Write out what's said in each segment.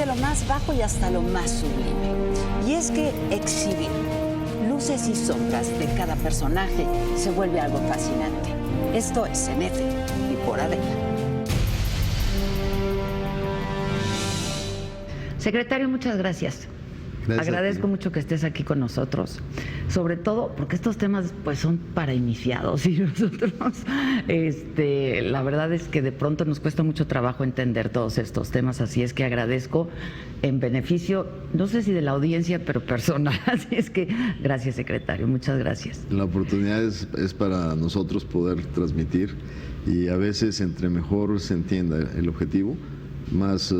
lo más bajo y hasta lo más sublime. Y es que exhibir luces y sombras de cada personaje se vuelve algo fascinante. Esto es En F y por Adela. Secretario, muchas gracias. Agradezco mucho que estés aquí con nosotros, sobre todo porque estos temas pues son para iniciados y nosotros, la verdad es que de pronto nos cuesta mucho trabajo entender todos estos temas, así es que agradezco en beneficio, no sé si de la audiencia, pero personal, así es que gracias, secretario, muchas gracias. La oportunidad es para nosotros poder transmitir y a veces entre mejor se entienda el objetivo, más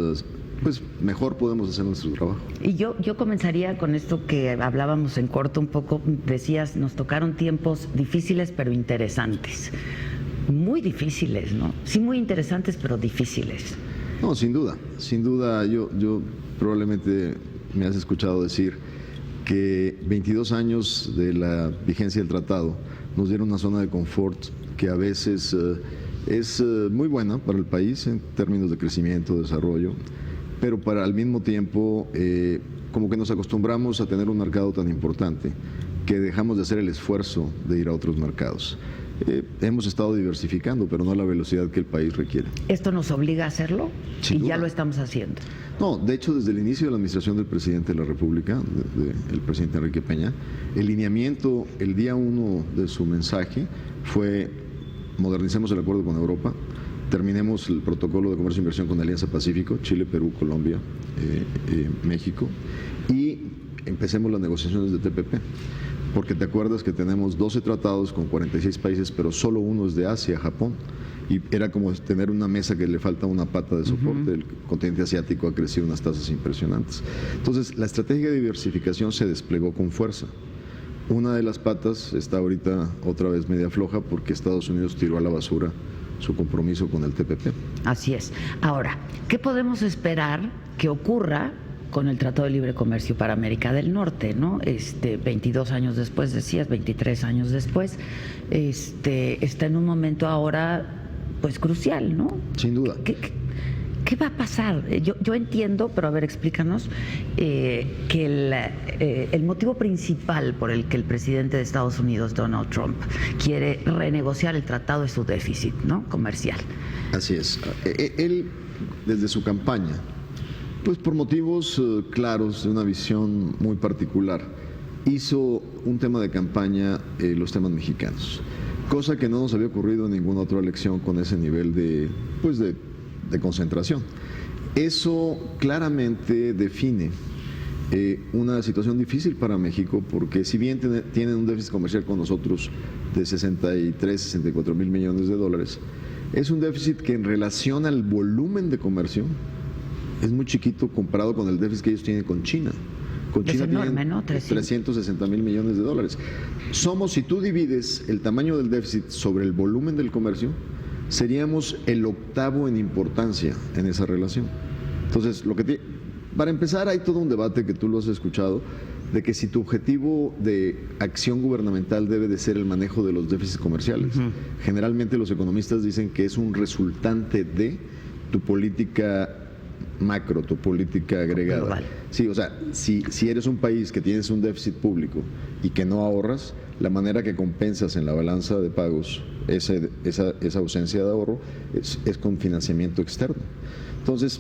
pues mejor podemos hacer nuestro trabajo. Y yo comenzaría con esto que hablábamos en corto un poco, decías, nos tocaron tiempos difíciles pero interesantes, muy difíciles, ¿no? Sí, muy interesantes pero difíciles. No, sin duda, yo probablemente me has escuchado decir que 22 años de la vigencia del tratado nos dieron una zona de confort que a veces es muy buena para el país en términos de crecimiento, desarrollo, pero para al mismo tiempo como que nos acostumbramos a tener un mercado tan importante que dejamos de hacer el esfuerzo de ir a otros mercados. Hemos estado diversificando, pero no a la velocidad que el país requiere. ¿Esto nos obliga a hacerlo? Sin duda. Ya lo estamos haciendo. No, de hecho, desde el inicio de la administración del presidente de la República, el presidente Enrique Peña, el lineamiento, el día 1 de su mensaje fue: modernicemos el acuerdo con Europa, terminemos el protocolo de comercio e inversión con Alianza Pacífico, Chile, Perú, Colombia, México, y empecemos las negociaciones de TPP. Porque te acuerdas que tenemos 12 tratados con 46 países, pero solo uno es de Asia, Japón. Y era como tener una mesa que le falta una pata de soporte. El continente asiático ha crecido unas tasas impresionantes. Entonces, la estrategia de diversificación se desplegó con fuerza. Una de las patas está ahorita otra vez media floja porque Estados Unidos tiró a la basura su compromiso con el TPP. Así es. Ahora, ¿qué podemos esperar que ocurra con el Tratado de Libre Comercio para América del Norte, ¿no? 22 años después, decías, 23 años después, está en un momento ahora, pues, crucial, ¿no? Sin duda. ¿Qué va a pasar? Yo entiendo, pero a ver, explícanos, que el motivo principal por el que el presidente de Estados Unidos, Donald Trump, quiere renegociar el tratado es su déficit, ¿no?, comercial. Así es. Él, desde su campaña, pues por motivos claros, de una visión muy particular, hizo un tema de campaña los temas mexicanos, cosa que no nos había ocurrido en ninguna otra elección con ese nivel de concentración. Eso claramente define una situación difícil para México, porque si bien tienen un déficit comercial con nosotros de 63, 64 mil millones de dólares, es un déficit que en relación al volumen de comercio es muy chiquito comparado con el déficit que ellos tienen con China. Con China es enorme, tienen, ¿no? 360 mil millones de dólares. Si tú divides el tamaño del déficit sobre el volumen del comercio, seríamos el 8º en importancia en esa relación. Entonces, para empezar, hay todo un debate que tú lo has escuchado, de que si tu objetivo de acción gubernamental debe de ser el manejo de los déficits comerciales. Generalmente los economistas dicen que es un resultante de tu política macro, tu política agregada. Global. Sí, o sea, si eres un país que tienes un déficit público y que no ahorras, la manera que compensas en la balanza de pagos esa ausencia de ahorro es con financiamiento externo. Entonces,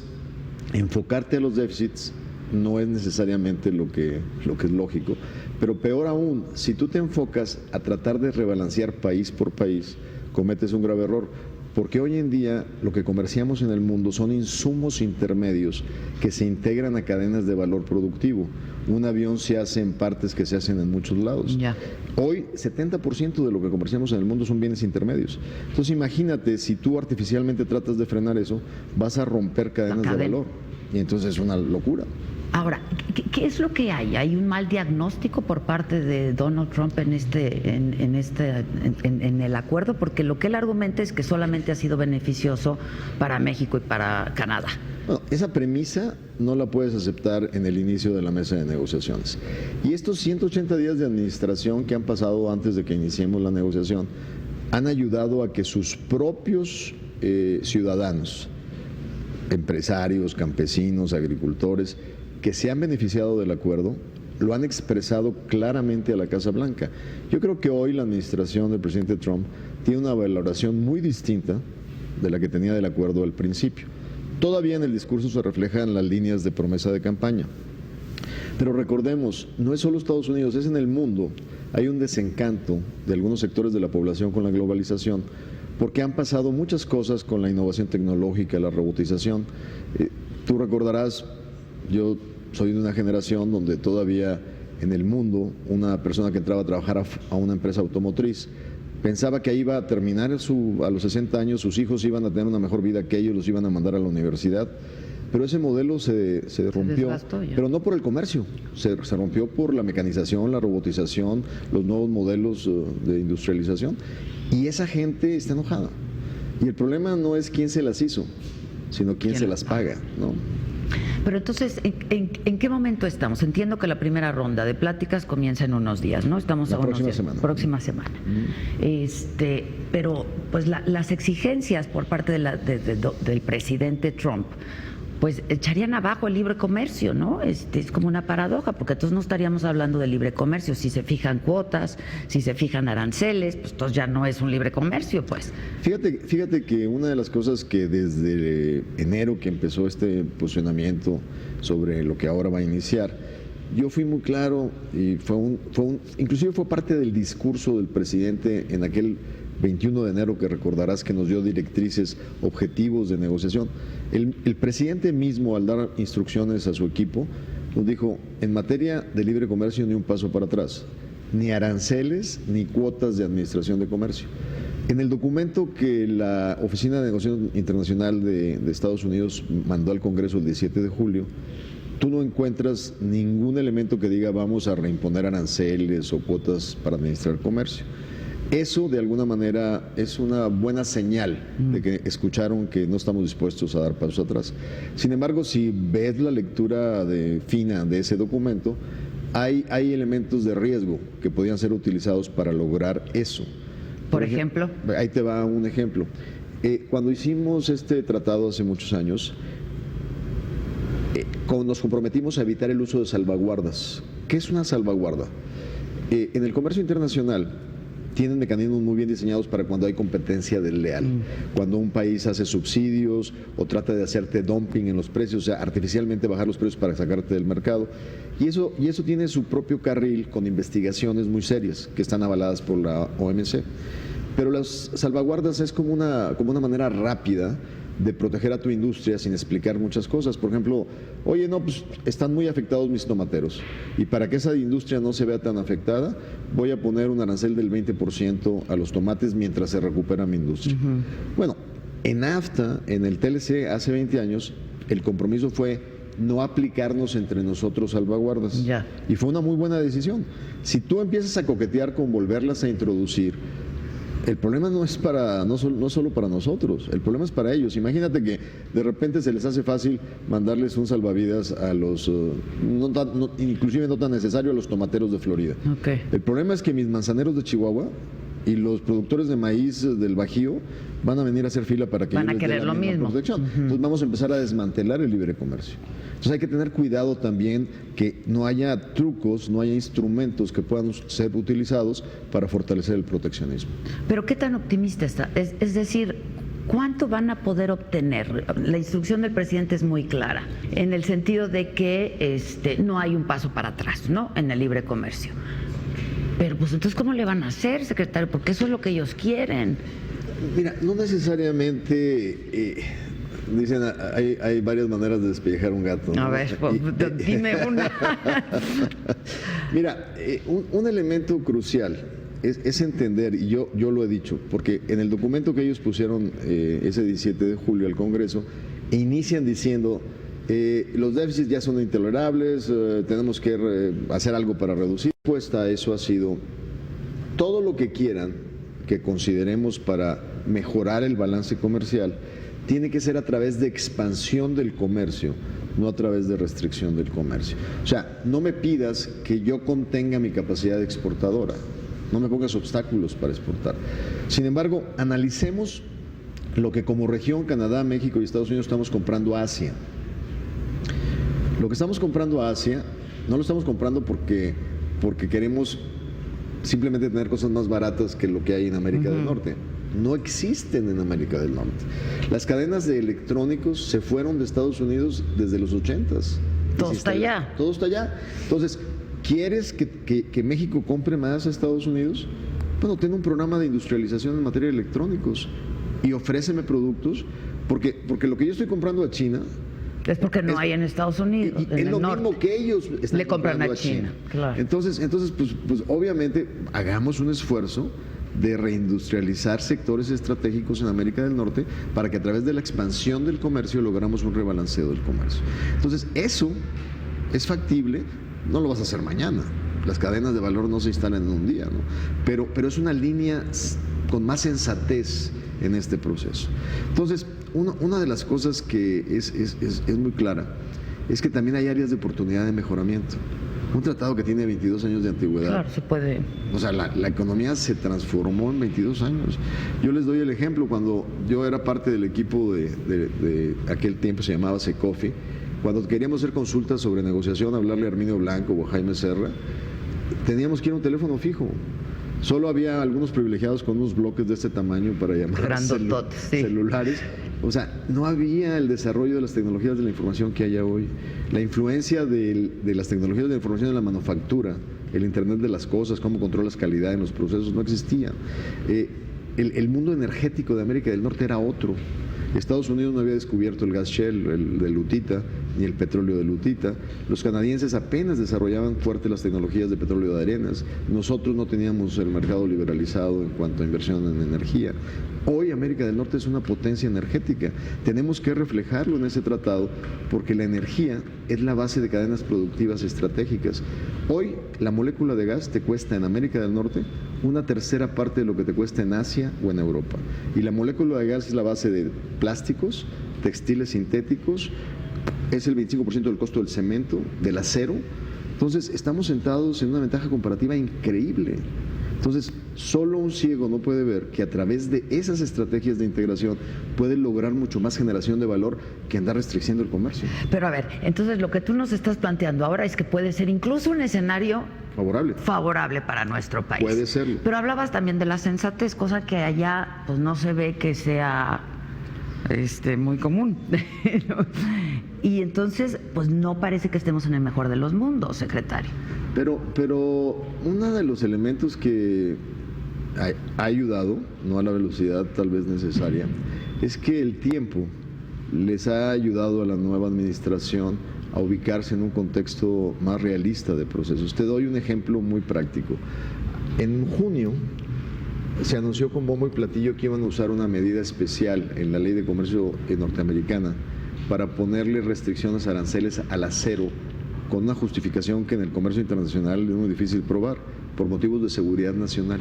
enfocarte a los déficits no es necesariamente lo que es lógico, pero peor aún, si tú te enfocas a tratar de rebalancear país por país, cometes un grave error. Porque hoy en día lo que comerciamos en el mundo son insumos intermedios que se integran a cadenas de valor productivo. Un avión se hace en partes que se hacen en muchos lados. Ya. Hoy 70% de lo que comerciamos en el mundo son bienes intermedios. Entonces imagínate, si tú artificialmente tratas de frenar eso, vas a romper cadenas de valor. Y entonces es una locura. Ahora, ¿qué es lo que hay? ¿Hay un mal diagnóstico por parte de Donald Trump en el acuerdo? Porque lo que él argumenta es que solamente ha sido beneficioso para México y para Canadá. Bueno, esa premisa no la puedes aceptar en el inicio de la mesa de negociaciones. Y estos 180 días de administración que han pasado antes de que iniciemos la negociación han ayudado a que sus propios ciudadanos empresarios, campesinos, agricultores, que se han beneficiado del acuerdo, lo han expresado claramente a la Casa Blanca. Yo creo que hoy la administración del presidente Trump tiene una valoración muy distinta de la que tenía del acuerdo al principio. Todavía en el discurso se reflejan las líneas de promesa de campaña. Pero recordemos, no es solo Estados Unidos, es en el mundo. Hay un desencanto de algunos sectores de la población con la globalización, porque han pasado muchas cosas con la innovación tecnológica, la robotización. Tú recordarás, yo soy de una generación donde todavía en el mundo una persona que entraba a trabajar a una empresa automotriz pensaba que iba a terminar a los 60 años, sus hijos iban a tener una mejor vida que ellos, los iban a mandar a la universidad. Pero ese modelo se rompió, pero no por el comercio, se rompió por la mecanización, la robotización, los nuevos modelos de industrialización. Y esa gente está enojada. Y el problema no es quién se las hizo, sino quién se las paga, ¿no? Pero entonces, ¿en qué momento estamos? Entiendo que la primera ronda de pláticas comienza en unos días, ¿no? Estamos la próxima semana. Próxima semana. Pero pues las exigencias por parte del presidente Trump, pues echarían abajo el libre comercio, ¿no? Es como una paradoja, porque entonces no estaríamos hablando de libre comercio. Si se fijan cuotas, si se fijan aranceles, pues entonces ya no es un libre comercio, pues. Fíjate que una de las cosas que desde enero que empezó este posicionamiento sobre lo que ahora va a iniciar, yo fui muy claro y inclusive fue parte del discurso del presidente en aquel 21 de enero que recordarás que nos dio directrices, objetivos de negociación. El presidente mismo, al dar instrucciones a su equipo, nos dijo, en materia de libre comercio ni un paso para atrás, ni aranceles ni cuotas de administración de comercio. En el documento que la Oficina de Negociación Internacional de Estados Unidos mandó al Congreso el 17 de julio, tú no encuentras ningún elemento que diga vamos a reimponer aranceles o cuotas para administrar comercio. Eso, de alguna manera, es una buena señal de que escucharon que no estamos dispuestos a dar pasos atrás. Sin embargo, si ves la lectura fina de ese documento, hay elementos de riesgo que podían ser utilizados para lograr eso. Por ejemplo. Ahí te va un ejemplo. Cuando hicimos este tratado hace muchos años, nos comprometimos a evitar el uso de salvaguardas. ¿Qué es una salvaguarda? En el comercio internacional, tienen mecanismos muy bien diseñados para cuando hay competencia desleal, cuando un país hace subsidios o trata de hacerte dumping en los precios, o sea, artificialmente bajar los precios para sacarte del mercado. Y eso tiene su propio carril con investigaciones muy serias que están avaladas por la OMC. Pero las salvaguardas es como una manera rápida de proteger a tu industria sin explicar muchas cosas. Por ejemplo, oye, no, pues están muy afectados mis tomateros y para que esa industria no se vea tan afectada, voy a poner un arancel del 20% a los tomates mientras se recupera mi industria. Bueno, en NAFTA, en el TLC, hace 20 años, el compromiso fue no aplicarnos entre nosotros salvaguardas. Y fue una muy buena decisión. Si tú empiezas a coquetear con volverlas a introducir, el problema no es no solo para nosotros, el problema es para ellos. Imagínate que de repente se les hace fácil mandarles un salvavidas a los, inclusive no tan necesario, a los tomateros de Florida. El problema es que mis manzaneros de Chihuahua y los productores de maíz del Bajío van a venir a hacer fila para que van a querer lo mismo. Entonces vamos a empezar a desmantelar el libre comercio. Entonces hay que tener cuidado también que no haya trucos, no haya instrumentos que puedan ser utilizados para fortalecer el proteccionismo. Pero ¿qué tan optimista está? Es decir, ¿cuánto van a poder obtener? La instrucción del presidente es muy clara, en el sentido de que no hay un paso para atrás, ¿no?, en el libre comercio. Pero pues entonces, ¿cómo le van a hacer, secretario? Porque eso es lo que ellos quieren. Mira, no necesariamente, dicen, hay varias maneras de despellejar un gato, ¿no? A ver, dime una. Mira, un elemento crucial es entender, y yo lo he dicho, porque en el documento que ellos pusieron ese 17 de julio al Congreso, inician diciendo, los déficits ya son intolerables, tenemos que hacer algo para reducir. La respuesta a eso ha sido, todo lo que quieran que consideremos para mejorar el balance comercial, tiene que ser a través de expansión del comercio, no a través de restricción del comercio. O sea, no me pidas que yo contenga mi capacidad exportadora, no me pongas obstáculos para exportar. Sin embargo, analicemos lo que como región, Canadá, México y Estados Unidos estamos comprando a Asia. Lo que estamos comprando a Asia, no lo estamos comprando porque queremos simplemente tener cosas más baratas que lo que hay en América del Norte. No existen en América del Norte. Las cadenas de electrónicos se fueron de Estados Unidos desde los 80s. Todo está allá. Todo está allá. Entonces, ¿quieres que México compre más a Estados Unidos? Bueno, ten un programa de industrialización en materia de electrónicos y ofréceme productos, porque lo que yo estoy comprando a China es porque no hay en Estados Unidos. Es lo mismo que ellos le compran a China. Claro. Entonces pues obviamente hagamos un esfuerzo de reindustrializar sectores estratégicos en América del Norte para que a través de la expansión del comercio logramos un rebalanceo del comercio. Entonces, eso es factible, no lo vas a hacer mañana. Las cadenas de valor no se instalan en un día, ¿no? Pero es una línea con más sensatez en este proceso. Entonces, una de las cosas que es muy clara es que también hay áreas de oportunidad de mejoramiento. Un tratado que tiene 22 años de antigüedad. Claro, se puede. O sea, la economía se transformó en 22 años. Yo les doy el ejemplo, cuando yo era parte del equipo de aquel tiempo, se llamaba Secofi, cuando queríamos hacer consultas sobre negociación, hablarle a Herminio Blanco o a Jaime Serra, teníamos que ir a un teléfono fijo. Solo había algunos privilegiados con unos bloques de este tamaño para llamar celulares. O sea, no había el desarrollo de las tecnologías de la información que hay hoy. La influencia de las tecnologías de la información en la manufactura, el Internet de las cosas, cómo controlas calidad en los procesos, no existía. El mundo energético de América del Norte era otro. Estados Unidos no había descubierto el gas shale, el de lutita, ni el petróleo de lutita. Los canadienses apenas desarrollaban fuerte las tecnologías de petróleo de arenas. Nosotros no teníamos el mercado liberalizado en cuanto a inversión en energía. Hoy América del Norte es una potencia energética. Tenemos que reflejarlo en ese tratado porque la energía es la base de cadenas productivas estratégicas. Hoy la molécula de gas te cuesta en América del Norte una tercera parte de lo que te cuesta en Asia o en Europa. Y la molécula de gas es la base de plásticos, textiles sintéticos, es el 25% del costo del cemento, del acero. Entonces estamos sentados en una ventaja comparativa increíble. Entonces, solo un ciego no puede ver que a través de esas estrategias de integración puede lograr mucho más generación de valor que andar restringiendo el comercio. Pero a ver, entonces lo que tú nos estás planteando ahora es que puede ser incluso un escenario favorable para nuestro país. Puede serlo. Pero hablabas también de la sensatez, cosa que allá pues no se ve que sea muy común. Y entonces, pues no parece que estemos en el mejor de los mundos, secretario. Pero uno de los elementos que ha ayudado, no a la velocidad tal vez necesaria, es que el tiempo les ha ayudado a la nueva administración a ubicarse en un contexto más realista de procesos. Te doy un ejemplo muy práctico. En junio se anunció con bombo y platillo que iban a usar una medida especial en la ley de comercio norteamericana para ponerle restricciones aranceles al acero con una justificación que en el comercio internacional es muy difícil probar, por motivos de seguridad nacional,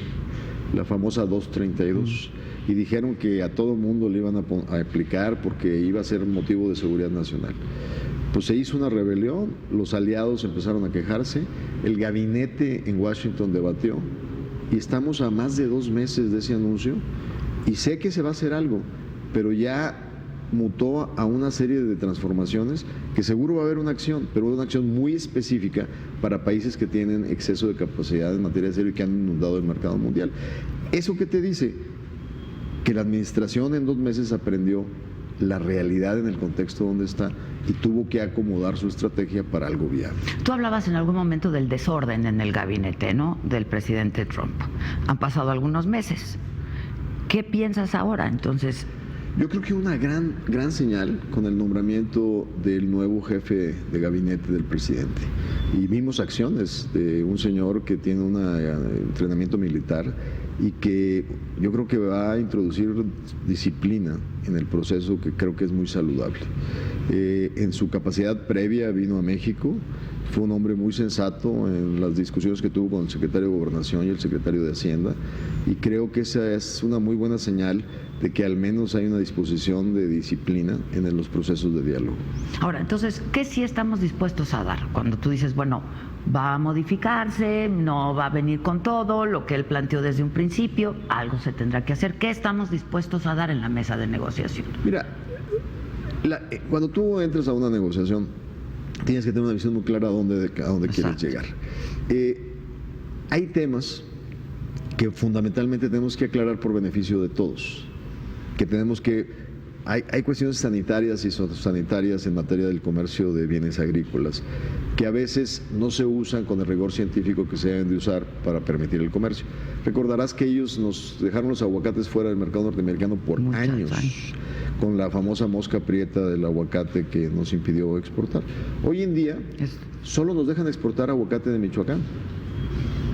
la famosa 232, y dijeron que a todo mundo le iban a aplicar porque iba a ser motivo de seguridad nacional. Pues se hizo una rebelión, los aliados empezaron a quejarse, el gabinete en Washington debatió, y estamos a más de 2 meses de ese anuncio, y sé que se va a hacer algo, pero ya mutó a una serie de transformaciones que seguro va a haber una acción, pero una acción muy específica para países que tienen exceso de capacidad en materia de acero y que han inundado el mercado mundial. ¿Eso qué te dice? Que la administración en 2 meses aprendió la realidad en el contexto donde está y tuvo que acomodar su estrategia para algo viable. Tú hablabas en algún momento del desorden en el gabinete, ¿no?, del presidente Trump. Han pasado algunos meses. ¿Qué piensas ahora, entonces? Yo creo que una gran señal con el nombramiento del nuevo jefe de gabinete del presidente. Y vimos acciones de un señor que tiene un entrenamiento militar y que yo creo que va a introducir disciplina en el proceso que creo que es muy saludable. En su capacidad previa vino a México fue un hombre muy sensato en las discusiones que tuvo con el secretario de Gobernación y el secretario de Hacienda, y creo que esa es una muy buena señal de que al menos hay una disposición de disciplina en los procesos de diálogo. Ahora, entonces, ¿qué sí estamos dispuestos a dar? Cuando tú dices, bueno, va a modificarse, no va a venir con todo, lo que él planteó desde un principio, algo se tendrá que hacer. ¿Qué estamos dispuestos a dar en la mesa de negociación? Mira, cuando tú entras a una negociación, tienes que tener una visión muy clara a dónde quieres llegar. Hay temas que fundamentalmente tenemos que aclarar por beneficio de todos, que tenemos que... Hay cuestiones sanitarias y sociosanitarias en materia del comercio de bienes agrícolas que a veces no se usan con el rigor científico que se deben de usar para permitir el comercio. Recordarás que ellos nos dejaron los aguacates fuera del mercado norteamericano por años, con la famosa mosca prieta del aguacate que nos impidió exportar. Hoy en día solo nos dejan exportar aguacate de Michoacán.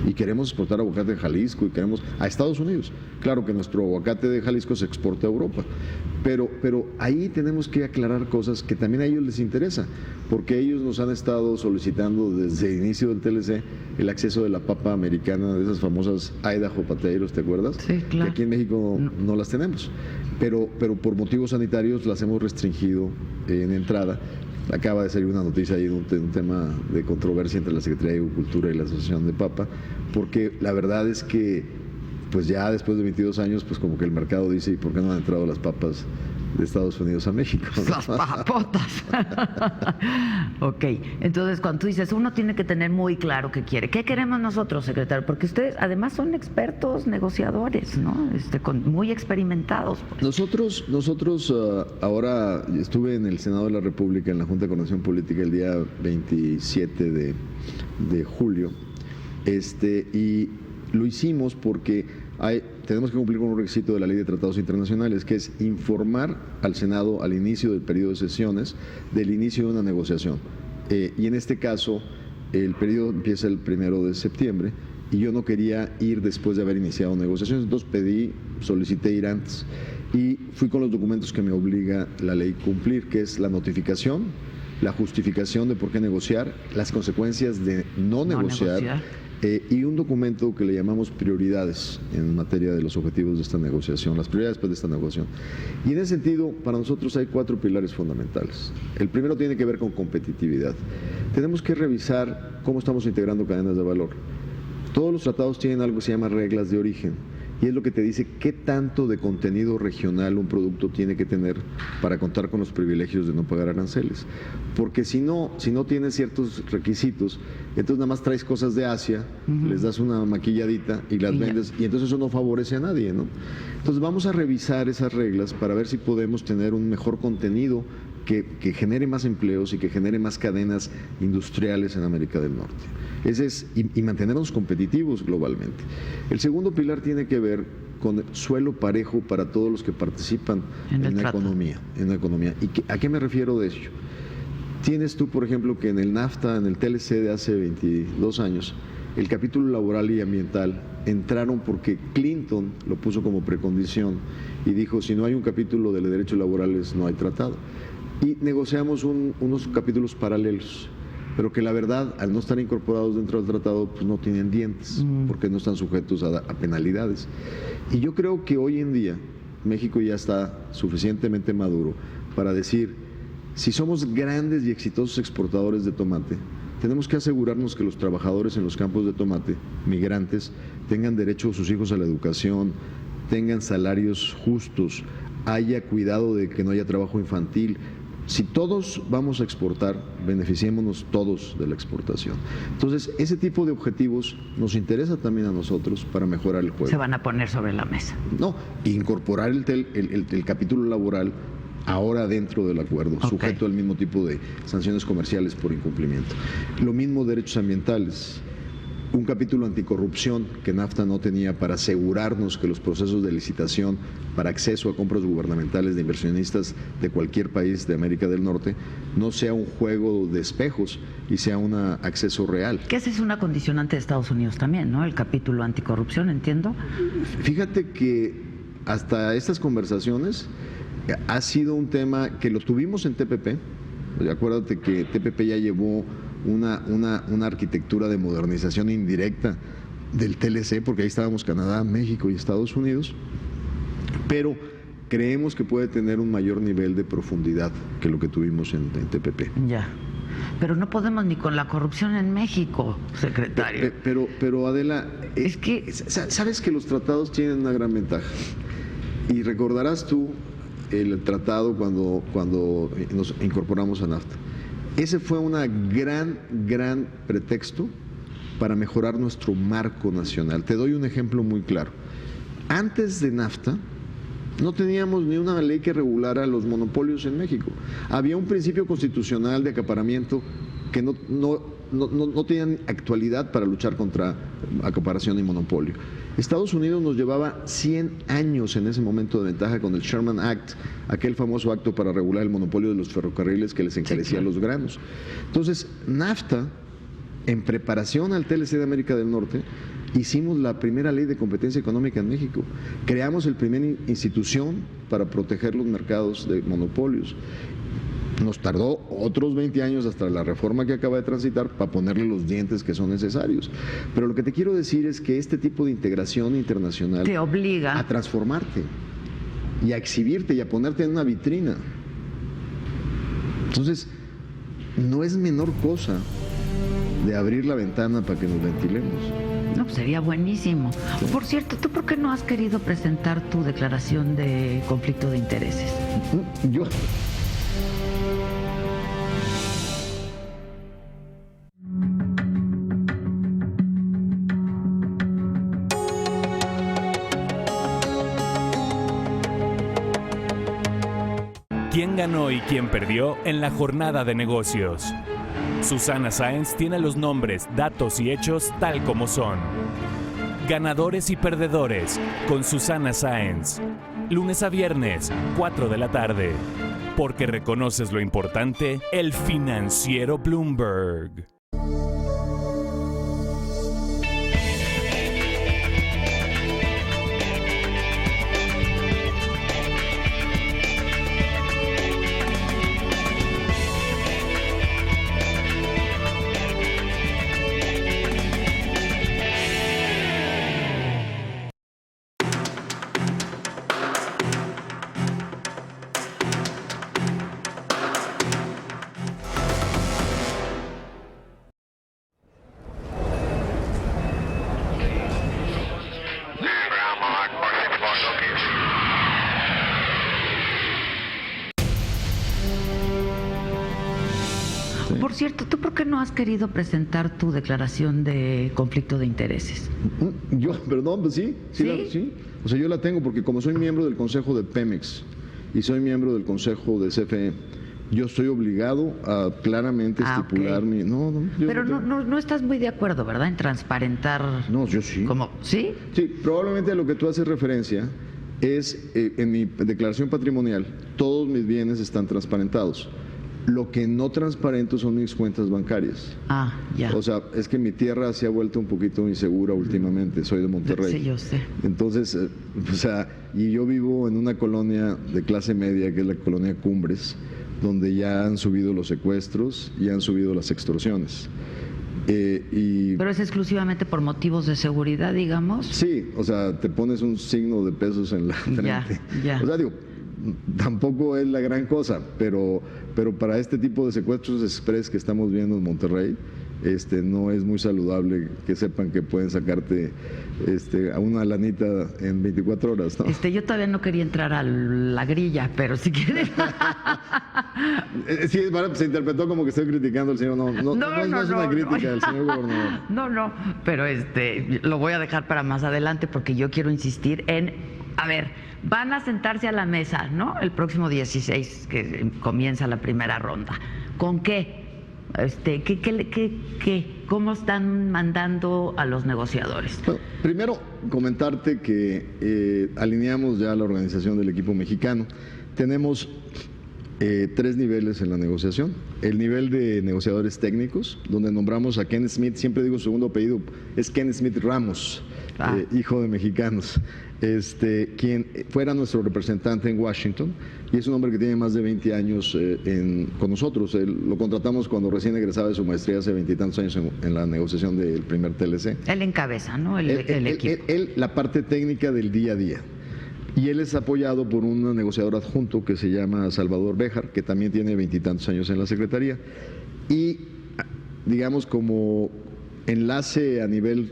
Y queremos exportar aguacate de Jalisco y queremos a Estados Unidos. Claro que nuestro aguacate de Jalisco se exporta a Europa, pero ahí tenemos que aclarar cosas que también a ellos les interesa, porque ellos nos han estado solicitando desde el inicio del TLC el acceso de la papa americana, de esas famosas Idaho Potatoes, ¿te acuerdas? Sí, claro. Que aquí en México no las tenemos, pero por motivos sanitarios las hemos restringido en entrada. Acaba de salir una noticia ahí de un tema de controversia entre la Secretaría de Agricultura y la Asociación de Papa, porque la verdad es que pues ya después de 22 años, pues como que el mercado dice, ¿y por qué no han entrado las papas de Estados Unidos a México? Las papotas. Ok, entonces cuando tú dices, uno tiene que tener muy claro qué quiere. ¿Qué queremos nosotros, secretario? Porque ustedes además son expertos negociadores, ¿no? Muy experimentados. Nosotros ahora estuve en el Senado de la República, en la Junta de Coordinación Política, el día 27 de julio, y lo hicimos porque tenemos que cumplir con un requisito de la Ley de Tratados Internacionales, que es informar al Senado al inicio del periodo de sesiones del inicio de una negociación. Y en este caso, el periodo empieza el 1 de septiembre y yo no quería ir después de haber iniciado negociaciones, entonces solicité ir antes y fui con los documentos que me obliga la ley cumplir, que es la notificación, la justificación de por qué negociar, las consecuencias de no negociar. Y un documento que le llamamos prioridades en materia de los objetivos de esta negociación, las prioridades de esta negociación. Y en ese sentido, para nosotros hay 4 pilares fundamentales. El primero tiene que ver con competitividad. Tenemos que revisar cómo estamos integrando cadenas de valor. Todos los tratados tienen algo que se llama reglas de origen, y es lo que te dice qué tanto de contenido regional un producto tiene que tener para contar con los privilegios de no pagar aranceles. Porque si no tienes ciertos requisitos, entonces nada más traes cosas de Asia, les das una maquilladita y las vendes, y entonces eso no favorece a nadie, ¿no? Entonces vamos a revisar esas reglas para ver si podemos tener un mejor contenido que genere más empleos y que genere más cadenas industriales en América del Norte. Ese es, y mantenernos competitivos globalmente. El segundo pilar tiene que ver con suelo parejo para todos los que participan en la economía. ¿Y a qué me refiero de ello? Tienes tú, por ejemplo, que en el NAFTA, en el TLC de hace 22 años, el capítulo laboral y ambiental entraron porque Clinton lo puso como precondición y dijo, si no hay un capítulo de derechos laborales, no hay tratado. Y negociamos unos capítulos paralelos, pero que la verdad, al no estar incorporados dentro del tratado, pues no tienen dientes, porque no están sujetos a penalidades. Y yo creo que hoy en día México ya está suficientemente maduro para decir, si somos grandes y exitosos exportadores de tomate, tenemos que asegurarnos que los trabajadores en los campos de tomate, migrantes, tengan derecho a sus hijos a la educación, tengan salarios justos, haya cuidado de que no haya trabajo infantil. Si todos vamos a exportar, beneficiémonos todos de la exportación. Entonces, ese tipo de objetivos nos interesa también a nosotros para mejorar el juego. Se van a poner sobre la mesa. No, incorporar el capítulo laboral ahora dentro del acuerdo, sujeto al mismo tipo de sanciones comerciales por incumplimiento. Lo mismo derechos ambientales. Un capítulo anticorrupción que NAFTA no tenía para asegurarnos que los procesos de licitación para acceso a compras gubernamentales de inversionistas de cualquier país de América del Norte no sea un juego de espejos y sea un acceso real. Que esa es una condicionante de Estados Unidos también, ¿no? El capítulo anticorrupción, entiendo. Fíjate que hasta estas conversaciones ha sido un tema que lo tuvimos en TPP. Acuérdate que TPP ya llevó una arquitectura de modernización indirecta del TLC, porque ahí estábamos Canadá, México y Estados Unidos, pero creemos que puede tener un mayor nivel de profundidad que lo que tuvimos en TPP. Ya. Pero no podemos ni con la corrupción en México, secretario. Pero Adela, es que sabes que los tratados tienen una gran ventaja. Y recordarás tú el tratado cuando nos incorporamos a NAFTA. Ese fue un gran pretexto para mejorar nuestro marco nacional. Te doy un ejemplo muy claro. Antes de NAFTA, no teníamos ni una ley que regulara los monopolios en México. Había un principio constitucional de acaparamiento que no tenían actualidad para luchar contra acaparación y monopolio. Estados Unidos nos llevaba 100 años en ese momento de ventaja con el Sherman Act, aquel famoso acto para regular el monopolio de los ferrocarriles que les encarecía los granos. Entonces, NAFTA, en preparación al TLC de América del Norte, hicimos la primera ley de competencia económica en México. Creamos el primer institución para proteger los mercados de monopolios. Nos tardó otros 20 años hasta la reforma que acaba de transitar para ponerle los dientes que son necesarios. Pero lo que te quiero decir es que este tipo de integración internacional te obliga a transformarte y a exhibirte y a ponerte en una vitrina. Entonces, no es menor cosa de abrir la ventana para que nos ventilemos. No, pues sería buenísimo. Sí. Por cierto, ¿tú por qué no has querido presentar tu declaración de conflicto de intereses? Yo... ¿Quién ganó y quién perdió en la jornada de negocios? Susana Sáenz tiene los nombres, datos y hechos tal como son. Ganadores y perdedores con Susana Sáenz. Lunes a viernes, 4 de la tarde. Porque reconoces lo importante, el financiero Bloomberg. Por cierto, ¿tú por qué no has querido presentar tu declaración de conflicto de intereses? Yo, perdón, pues sí. O sea, yo la tengo porque como soy miembro del Consejo de Pemex y soy miembro del Consejo de CFE, yo estoy obligado a claramente estipular mi... Pero no estás muy de acuerdo, ¿verdad? En transparentar... No, yo sí. ¿Cómo? ¿Sí? Sí, probablemente a lo que tú haces referencia es, en mi declaración patrimonial, todos mis bienes están transparentados. Lo que no transparento son mis cuentas bancarias. Ah, ya. O sea, es que mi tierra se ha vuelto un poquito insegura últimamente. Soy de Monterrey. Sí, yo sé. Entonces, o sea, y yo vivo en una colonia de clase media, que es la colonia Cumbres, donde ya han subido los secuestros y han subido las extorsiones. ¿Pero es exclusivamente por motivos de seguridad, digamos? Sí, o sea, te pones un signo de pesos en la frente. Ya. O sea, digo, tampoco es la gran cosa, pero para este tipo de secuestros express que estamos viendo en Monterrey, no es muy saludable que sepan que pueden sacarte a una lanita en 24 horas, ¿no? Yo todavía no quería entrar a la grilla, pero si quieres... Sí, se interpretó como que estoy criticando al señor. No es una crítica del señor gobernador. No, pero lo voy a dejar para más adelante porque yo quiero insistir en... A ver, van a sentarse a la mesa, ¿no? El próximo 16, que comienza la primera ronda. ¿Con qué? ¿Cómo están mandando a los negociadores? Bueno, primero, comentarte que alineamos ya la organización del equipo mexicano. Tenemos 3 niveles en la negociación. El nivel de negociadores técnicos, donde nombramos a Ken Smith, siempre digo su segundo apellido, es Ken Smith Ramos. hijo de mexicanos, quien fuera nuestro representante en Washington, y es un hombre que tiene más de 20 años con nosotros. Lo contratamos cuando recién egresaba de su maestría hace 20 y tantos años en la negociación del primer TLC. Él encabeza, ¿no? El equipo. Él, la parte técnica del día a día. Y él es apoyado por un negociador adjunto que se llama Salvador Béjar, que también tiene 20 y tantos años en la Secretaría. Y, digamos, como enlace a nivel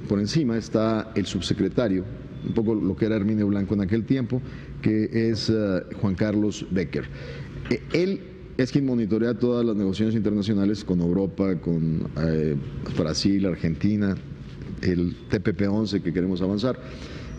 por encima está el subsecretario, un poco lo que era Herminio Blanco en aquel tiempo, que es Juan Carlos Becker. Él es quien monitorea todas las negociaciones internacionales con Europa, con Brasil, Argentina, el TPP-11 que queremos avanzar.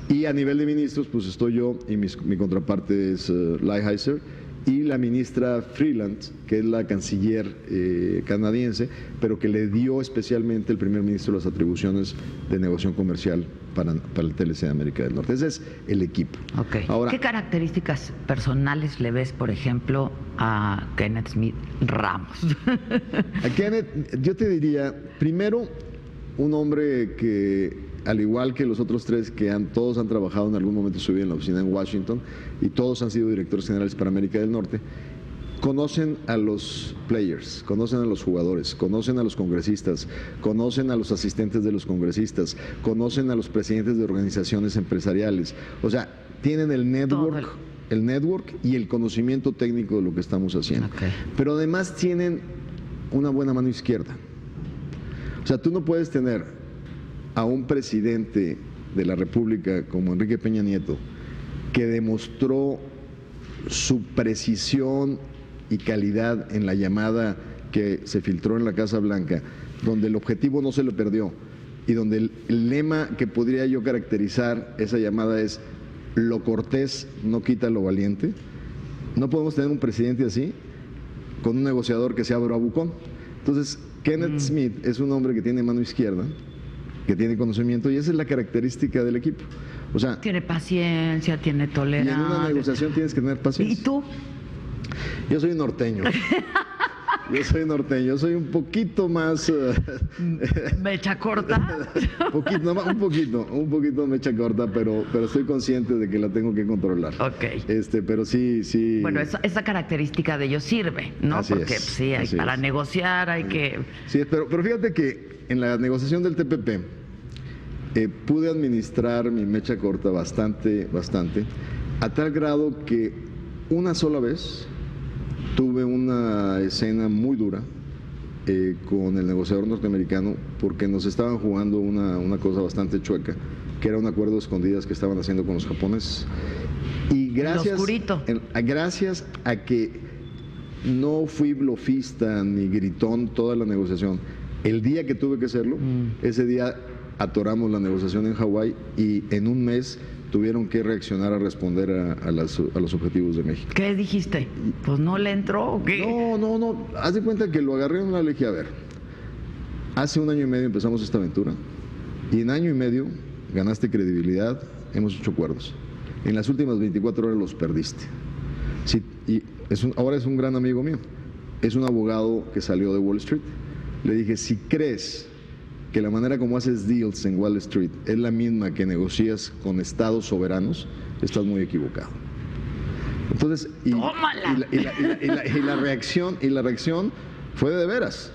Y a nivel de ministros, pues estoy yo y mi contraparte es Lighthizer, y la ministra Freeland, que es la canciller canadiense, pero que le dio especialmente el primer ministro las atribuciones de negociación comercial para el TLC de América del Norte. Ese es el equipo. Okay. Ahora, ¿qué características personales le ves, por ejemplo, a Kenneth Smith Ramos? A Kenneth, yo te diría, primero, un hombre que, al igual que los otros tres que todos han trabajado en algún momento de su vida en la oficina en Washington y todos han sido directores generales para América del Norte, conocen a los players, conocen a los jugadores, conocen a los congresistas, conocen a los asistentes de los congresistas, conocen a los presidentes de organizaciones empresariales. O sea, tienen el network y el conocimiento técnico de lo que estamos haciendo. Okay. Pero además tienen una buena mano izquierda. O sea, tú no puedes tener a un presidente de la República como Enrique Peña Nieto, que demostró su precisión y calidad en la llamada que se filtró en la Casa Blanca, donde el objetivo no se le perdió y donde el lema que podría yo caracterizar esa llamada es: lo cortés no quita lo valiente. No podemos tener un presidente así con un negociador que sea bravucón. Entonces, Kenneth Smith es un hombre que tiene mano izquierda, que tiene conocimiento, y esa es la característica del equipo. O sea, tiene paciencia, tiene tolerancia. Y en una negociación tienes que tener paciencia. ¿Y tú? Yo soy norteño. Yo soy un poquito más... ¿mecha corta? un poquito mecha corta, pero estoy consciente de que la tengo que controlar. Ok. Pero sí... Bueno, esa característica de ellos sirve, ¿no? Así porque es, sí, para negociar hay que... Sí, pero fíjate que en la negociación del TPP pude administrar mi mecha corta bastante, a tal grado que una sola vez tuve una escena muy dura con el negociador norteamericano, porque nos estaban jugando una cosa bastante chueca, que era un acuerdo de escondidas que estaban haciendo con los japoneses. Y gracias a que no fui blofista ni gritón toda la negociación, el día que tuve que hacerlo, ese día atoramos la negociación en Hawái y en un mes tuvieron que reaccionar a responder a los objetivos de México. ¿Qué dijiste? Pues no le entró, ¿o qué? No. Haz de cuenta que lo agarré en la le dije, a ver, hace 1 año y medio empezamos esta aventura y en año y medio ganaste credibilidad, hemos hecho acuerdos. En las últimas 24 horas los perdiste. Sí, y ahora es un gran amigo mío. Es un abogado que salió de Wall Street. Le dije, si crees que la manera como haces deals en Wall Street es la misma que negocias con estados soberanos, estás muy equivocado. Entonces, la reacción fue de veras.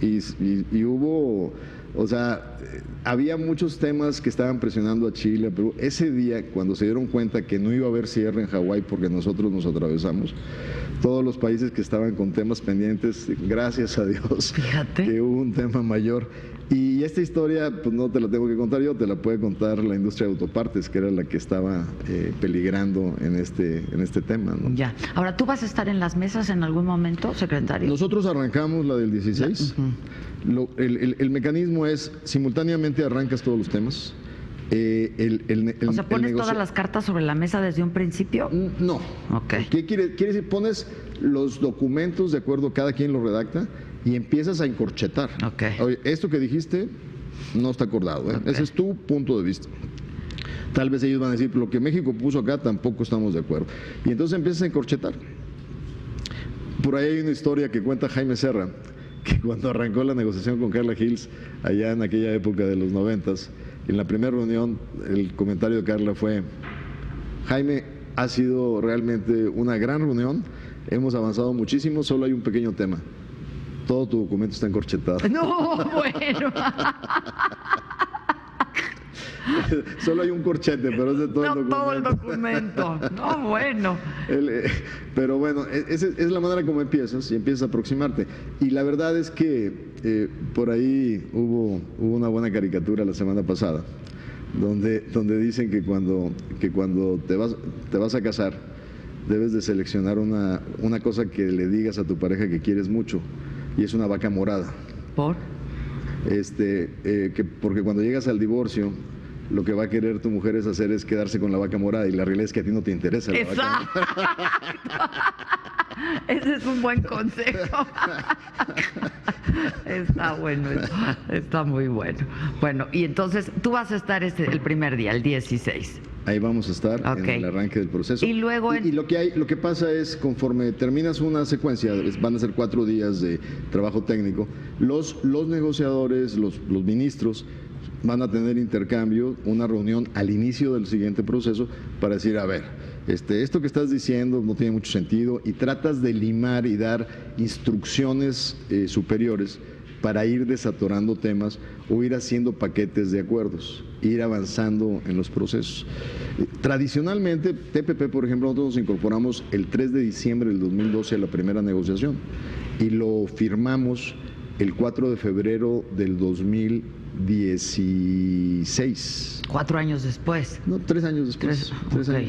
Y hubo, o sea, había muchos temas que estaban presionando a Chile, pero ese día, cuando se dieron cuenta que no iba a haber cierre en Hawái porque nosotros nos atravesamos, todos los países que estaban con temas pendientes, gracias a Dios, fíjate, que hubo un tema mayor. Y esta historia, pues no te la tengo que contar yo, te la puede contar la industria de autopartes, que era la que estaba peligrando en este tema, ¿no? Ya. Ahora, ¿tú vas a estar en las mesas en algún momento, secretario? Nosotros arrancamos la del 16. El mecanismo es, simultáneamente arrancas todos los temas. O sea, ¿pones todas las cartas sobre la mesa desde un principio? No. Okay. ¿Qué quiere decir? Pones los documentos de acuerdo, cada quien los redacta y empiezas a encorchetar. Okay. Oye, esto que dijiste no está acordado, ¿eh? Okay. Ese es tu punto de vista. Tal vez ellos van a decir, lo que México puso acá tampoco estamos de acuerdo. Y entonces empiezas a encorchetar. Por ahí hay una historia que cuenta Jaime Serra, que cuando arrancó la negociación con Carla Hills, allá en aquella época de los 90s, En la primera reunión, el comentario de Carla fue: Jaime, ha sido realmente una gran reunión, hemos avanzado muchísimo, solo hay un pequeño tema. Todo tu documento está encorchetado. No, bueno. Solo hay un corchete, pero es de todo el documento. Todo el documento. No, bueno. Pero bueno, esa es la manera como empiezas y empiezas a aproximarte. Y la verdad es que por ahí hubo una buena caricatura la semana pasada, donde dicen que cuando te vas a casar, debes de seleccionar una cosa que le digas a tu pareja que quieres mucho, y es una vaca morada. ¿Por? Porque cuando llegas al divorcio, lo que va a querer tu mujer es quedarse con la vaca morada, y la realidad es que a ti no te interesa la vaca morada. Ese es un buen consejo. Está bueno, está muy bueno. Bueno, y entonces tú vas a estar el primer día, el 16. Ahí vamos a estar en el arranque del proceso. Y luego y lo que pasa es, conforme terminas una secuencia, van a ser 4 días de trabajo técnico, los negociadores, los ministros van a tener intercambio, una reunión al inicio del siguiente proceso para decir, a ver, esto que estás diciendo no tiene mucho sentido, y tratas de limar y dar instrucciones superiores para ir desatorando temas o ir haciendo paquetes de acuerdos, ir avanzando en los procesos. Tradicionalmente, TPP, por ejemplo, nosotros nos incorporamos el 3 de diciembre del 2012 a la primera negociación y lo firmamos el 4 de febrero del 2016. 4 años después. No, 3 años después.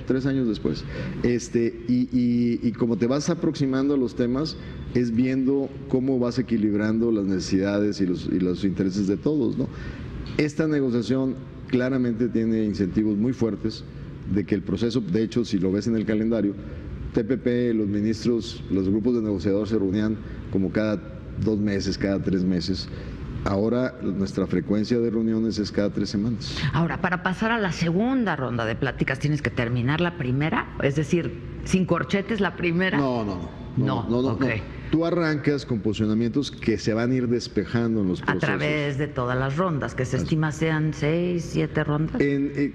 3 años después. Y como te vas aproximando a los temas, es viendo cómo vas equilibrando las necesidades y los intereses de todos, ¿no? Esta negociación claramente tiene incentivos muy fuertes de que el proceso, de hecho, si lo ves en el calendario, TPP, los ministros, los grupos de negociadores se reunían como cada 2 meses, cada 3 meses. Ahora nuestra frecuencia de reuniones es cada 3 semanas. Ahora, para pasar a la segunda ronda de pláticas, ¿tienes que terminar la primera? Es decir, ¿sin corchetes la primera? No. Okay. Tú arrancas con posicionamientos que se van a ir despejando en los procesos. A través de todas las rondas, que se estima sean 6, 7 rondas.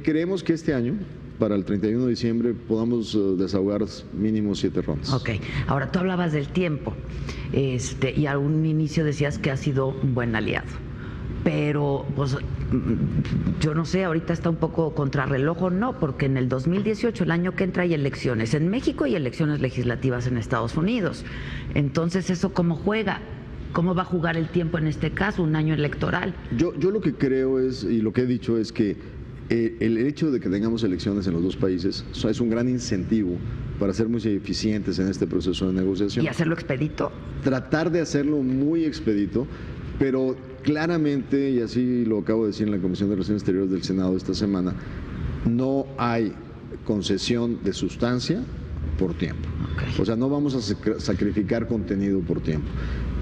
Creemos que este año, para el 31 de diciembre, podamos desahogar mínimo 7 rondas. Ok. Ahora, tú hablabas del tiempo, y a un inicio decías que ha sido un buen aliado. Pero, pues, yo no sé, ahorita está un poco contrarreloj o no, porque en el 2018, el año que entra, hay elecciones en México y elecciones legislativas en Estados Unidos. Entonces, ¿eso cómo juega? ¿Cómo va a jugar el tiempo en este caso, un año electoral? Yo lo que creo es, y lo que he dicho es que el hecho de que tengamos elecciones en los 2 países es un gran incentivo para ser muy eficientes en este proceso de negociación. ¿Y hacerlo expedito? Tratar de hacerlo muy expedito, pero claramente, y así lo acabo de decir en la Comisión de Relaciones Exteriores del Senado esta semana, no hay concesión de sustancia por tiempo. Okay. O sea, no vamos a sacrificar contenido por tiempo.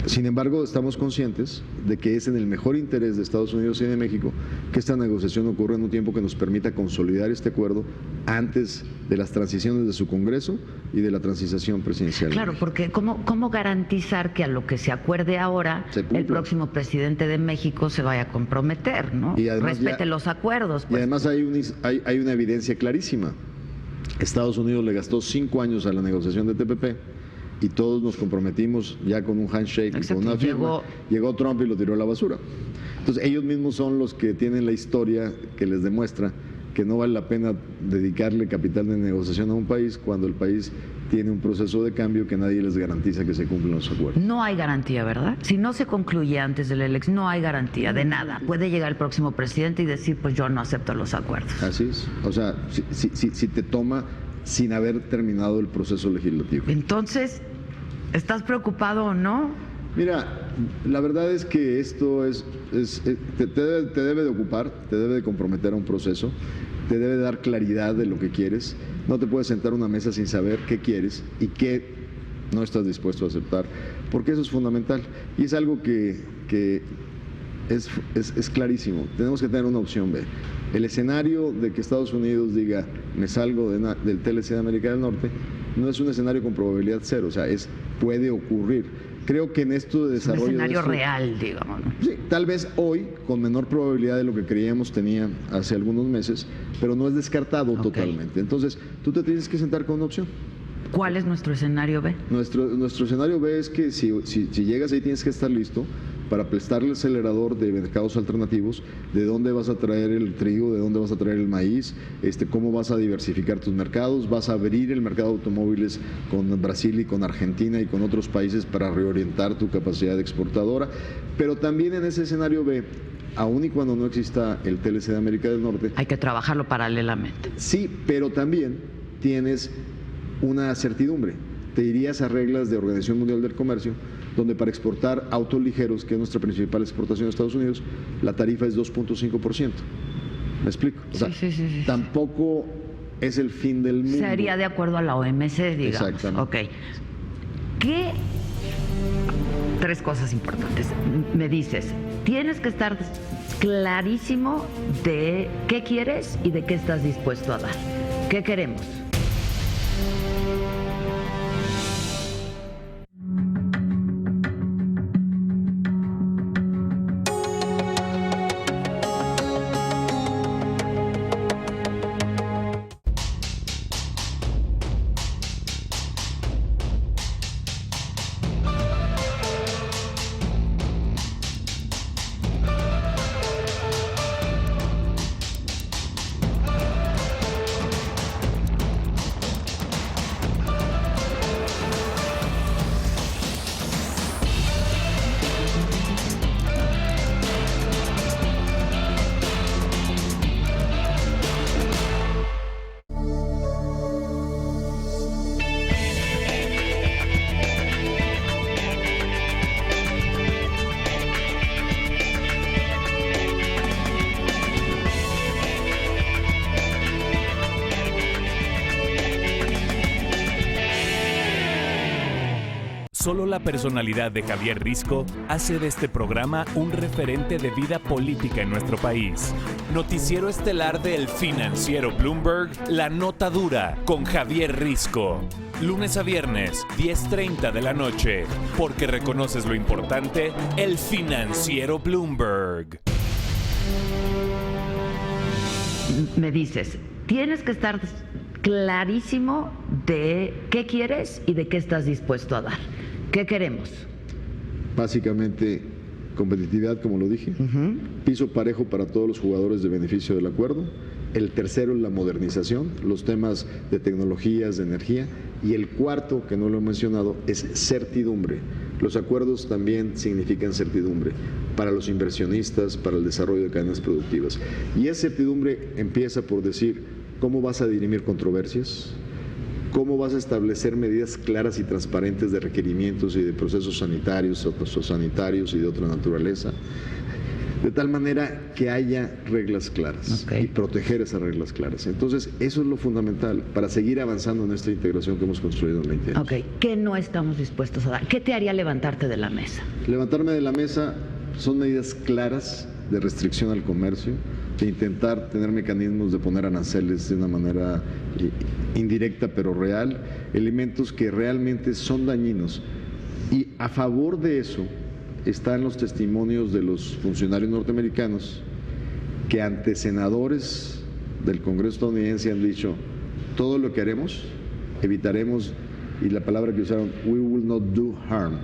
Sin embargo, estamos conscientes de que es en el mejor interés de Estados Unidos y de México que esta negociación ocurra en un tiempo que nos permita consolidar este acuerdo antes de las transiciones de su Congreso y de la transición presidencial. Claro, porque ¿cómo garantizar que a lo que se acuerde ahora el próximo presidente de México se vaya a comprometer, ¿no? Y además respete los acuerdos. Pues. Y además hay una evidencia clarísima. Estados Unidos le gastó 5 años a la negociación de TPP y todos nos comprometimos ya con un handshake. Exacto, y con una firma. Llegó Trump y lo tiró a la basura. Entonces ellos mismos son los que tienen la historia que les demuestra que no vale la pena dedicarle capital de negociación a un país cuando el país tiene un proceso de cambio que nadie les garantiza que se cumplan los acuerdos. No hay garantía, ¿verdad? Si no se concluye antes de la elección, no hay garantía de nada. Puede llegar el próximo presidente y decir, pues yo no acepto los acuerdos. Así es. O sea, si te toma sin haber terminado el proceso legislativo. Entonces, ¿estás preocupado o no? Mira, la verdad es que esto te debe de ocupar, te debe de comprometer a un proceso, te debe de dar claridad de lo que quieres. No te puedes sentar a una mesa sin saber qué quieres y qué no estás dispuesto a aceptar, porque eso es fundamental. Y es algo que es clarísimo. Tenemos que tener una opción B. El escenario de que Estados Unidos diga, me salgo del TLC de América del Norte, no es un escenario con probabilidad 0, o sea, puede ocurrir. creo que en esto de desarrollo... Un escenario real, digamos, ¿no? Sí, tal vez hoy con menor probabilidad de lo que creíamos tenía hace algunos meses, pero no es descartado totalmente. Entonces, tú te tienes que sentar con una opción. ¿Cuál es nuestro escenario B? Nuestro escenario B es que si llegas ahí tienes que estar listo para prestarle el acelerador de mercados alternativos, de dónde vas a traer el trigo, de dónde vas a traer el maíz, cómo vas a diversificar tus mercados, vas a abrir el mercado de automóviles con Brasil y con Argentina y con otros países para reorientar tu capacidad exportadora, pero también en ese escenario B, aun y cuando no exista el TLC de América del Norte, hay que trabajarlo paralelamente. Sí, pero también tienes una certidumbre. Te irías a reglas de Organización Mundial del Comercio, donde para exportar autos ligeros, que es nuestra principal exportación a Estados Unidos, la tarifa es 2.5%. ¿Me explico? O sea, sí. Tampoco es el fin del mundo. Sería de acuerdo a la OMC, digamos. Exactamente. Ok. ¿Qué? 3 cosas importantes. Me dices, tienes que estar clarísimo de qué quieres y de qué estás dispuesto a dar. ¿Qué queremos? Solo la personalidad de Javier Risco hace de este programa un referente de vida política en nuestro país. Noticiero estelar del financiero Bloomberg, La Nota Dura, con Javier Risco. Lunes a viernes, 10:30 de la noche. Porque reconoces lo importante, el financiero Bloomberg. Me dices, tienes que estar clarísimo de qué quieres y de qué estás dispuesto a dar. ¿Qué queremos? Básicamente, competitividad, como lo dije, piso parejo para todos los jugadores de beneficio del acuerdo. El tercero es la modernización, los temas de tecnologías, de energía. Y el cuarto, que no lo he mencionado, es certidumbre. Los acuerdos también significan certidumbre para los inversionistas, para el desarrollo de cadenas productivas. Y esa certidumbre empieza por decir cómo vas a dirimir controversias, cómo vas a establecer medidas claras y transparentes de requerimientos y de procesos sanitarios, sociosanitarios y de otra naturaleza, de tal manera que haya reglas claras y proteger esas reglas claras. Entonces, eso es lo fundamental para seguir avanzando en esta integración que hemos construido en 20 años. Ok, ¿qué no estamos dispuestos a dar? ¿Qué te haría levantarte de la mesa? Levantarme de la mesa son medidas claras de restricción al comercio, de intentar tener mecanismos de poner aranceles de una manera indirecta pero real, elementos que realmente son dañinos. Y a favor de eso están los testimonios de los funcionarios norteamericanos que ante senadores del Congreso estadounidense han dicho todo lo que haremos, evitaremos, y la palabra que usaron, we will not do harm.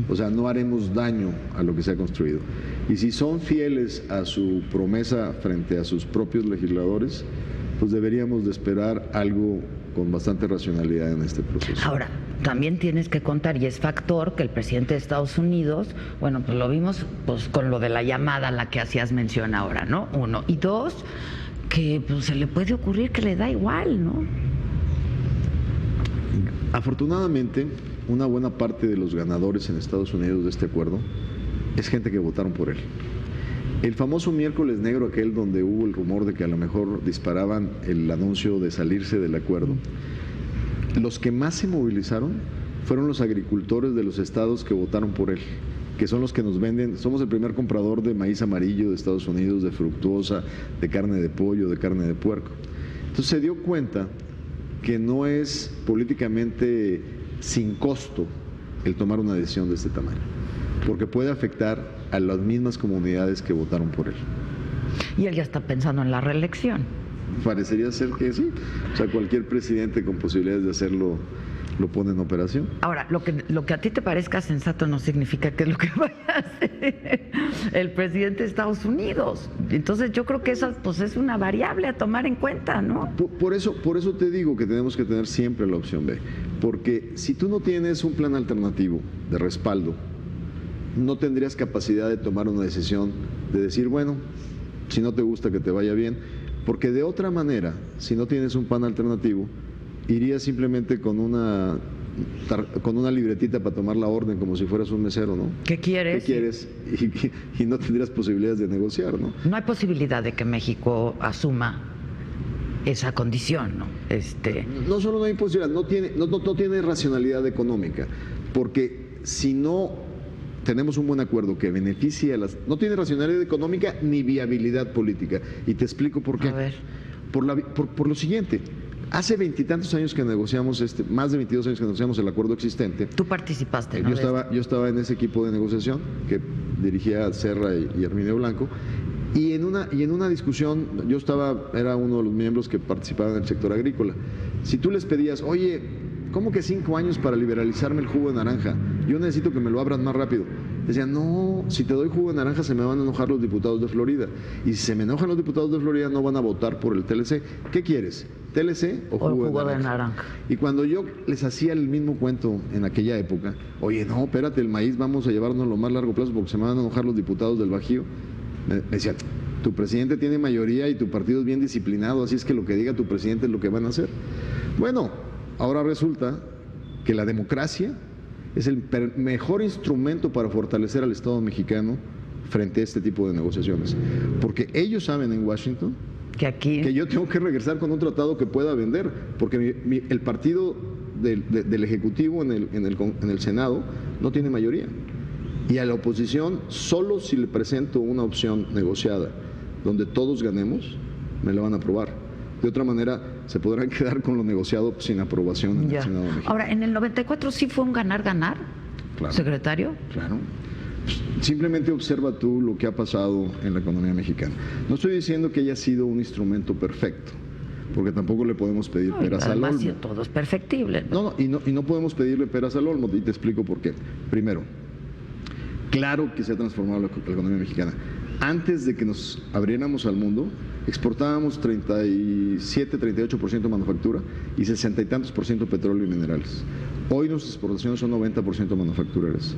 O sea, no haremos daño a lo que se ha construido. Y si son fieles a su promesa frente a sus propios legisladores, pues deberíamos de esperar algo con bastante racionalidad en este proceso. Ahora, también tienes que contar, y es factor, que el presidente de Estados Unidos, bueno, pues lo vimos pues con lo de la llamada a la que hacías mención ahora, ¿no? 1. Y 2, que pues se le puede ocurrir que le da igual, ¿no? Afortunadamente, una buena parte de los ganadores en Estados Unidos de este acuerdo es gente que votaron por él. El famoso miércoles negro aquel donde hubo el rumor de que a lo mejor disparaban el anuncio de salirse del acuerdo, los que más se movilizaron fueron los agricultores de los estados que votaron por él, que son los que nos venden. Somos el primer comprador de maíz amarillo de Estados Unidos, de fructuosa, de carne de pollo, de carne de puerco. Entonces se dio cuenta que no es políticamente sin costo el tomar una decisión de este tamaño, porque puede afectar a las mismas comunidades que votaron por él. Y él ya está pensando en la reelección. Parecería ser que sí. O sea, cualquier presidente con posibilidades de hacerlo lo pone en operación. Ahora, lo que a ti te parezca sensato no significa que es lo que vaya a hacer el presidente de Estados Unidos. Entonces yo creo que esa pues es una variable a tomar en cuenta, ¿no? Por eso te digo que tenemos que tener siempre la opción B, porque si tú no tienes un plan alternativo de respaldo, no tendrías capacidad de tomar una decisión de decir, bueno, si no te gusta que te vaya bien, porque de otra manera, si no tienes un plan alternativo, irías simplemente con una libretita para tomar la orden como si fueras un mesero, ¿no? ¿Qué quieres? ¿Qué quieres? Y no tendrías posibilidades de negociar, ¿no? No hay posibilidad de que México asuma esa condición, ¿no? No solo no hay posibilidad, no tiene racionalidad económica, porque si no tenemos un buen acuerdo que beneficie a las... No tiene racionalidad económica ni viabilidad política. Y te explico por qué. A ver. Por lo siguiente. Hace 20 y tantos años que negociamos, más de 22 años que negociamos el acuerdo existente. Tú participaste, ¿no? Yo estaba en ese equipo de negociación que dirigía Serra y Herminio Blanco. Y en una discusión, era uno de los miembros que participaba en el sector agrícola. Si tú les pedías, oye, ¿cómo que 5 años para liberalizarme el jugo de naranja? Yo necesito que me lo abran más rápido. Decían, no, si te doy jugo de naranja se me van a enojar los diputados de Florida. Y si se me enojan los diputados de Florida no van a votar por el TLC. ¿Qué quieres? ¿TLC o jugo de naranja? Y cuando yo les hacía el mismo cuento en aquella época, oye, no, espérate, el maíz vamos a llevarnos lo más largo plazo porque se me van a enojar los diputados del Bajío. Me decían, tu presidente tiene mayoría y tu partido es bien disciplinado, así es que lo que diga tu presidente es lo que van a hacer. Bueno, ahora resulta que la democracia es el mejor instrumento para fortalecer al Estado mexicano frente a este tipo de negociaciones. Porque ellos saben en Washington que yo tengo que regresar con un tratado que pueda vender, porque el partido del Ejecutivo en el Senado no tiene mayoría. Y a la oposición, solo si le presento una opción negociada donde todos ganemos, me la van a aprobar. De otra manera, se podrán quedar con lo negociado sin aprobación en el Senado mexicano. Ahora, ¿en el 94 sí fue un ganar-ganar, claro, secretario? Claro. Simplemente observa tú lo que ha pasado en la economía mexicana. No estoy diciendo que haya sido un instrumento perfecto, porque tampoco le podemos pedir peras al olmo. Además, todo es perfectible. No, y no podemos pedirle peras al olmo, y te explico por qué. Primero, claro que se ha transformado la economía mexicana. Antes de que nos abriéramos al mundo, exportábamos 37, 38% manufactura y 60 y tantos % petróleo y minerales. Hoy nuestras exportaciones son 90% manufactureras.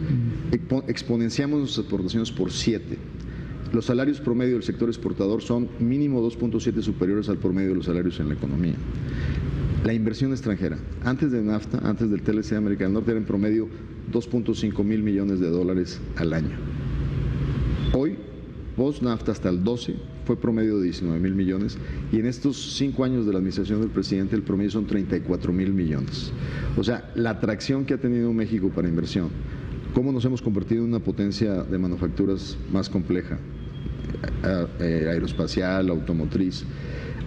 Exponenciamos nuestras exportaciones por 7. Los salarios promedio del sector exportador son mínimo 2.7 superiores al promedio de los salarios en la economía. La inversión extranjera, antes de NAFTA, antes del TLC de América del Norte, era en promedio 2.5 mil millones de dólares al año. Hoy, post-NAFTA hasta el 12, fue promedio de 19 mil millones y en estos 5 años de la administración del presidente el promedio son 34 mil millones. O sea, la atracción que ha tenido México para inversión, cómo nos hemos convertido en una potencia de manufacturas más compleja, aeroespacial, automotriz.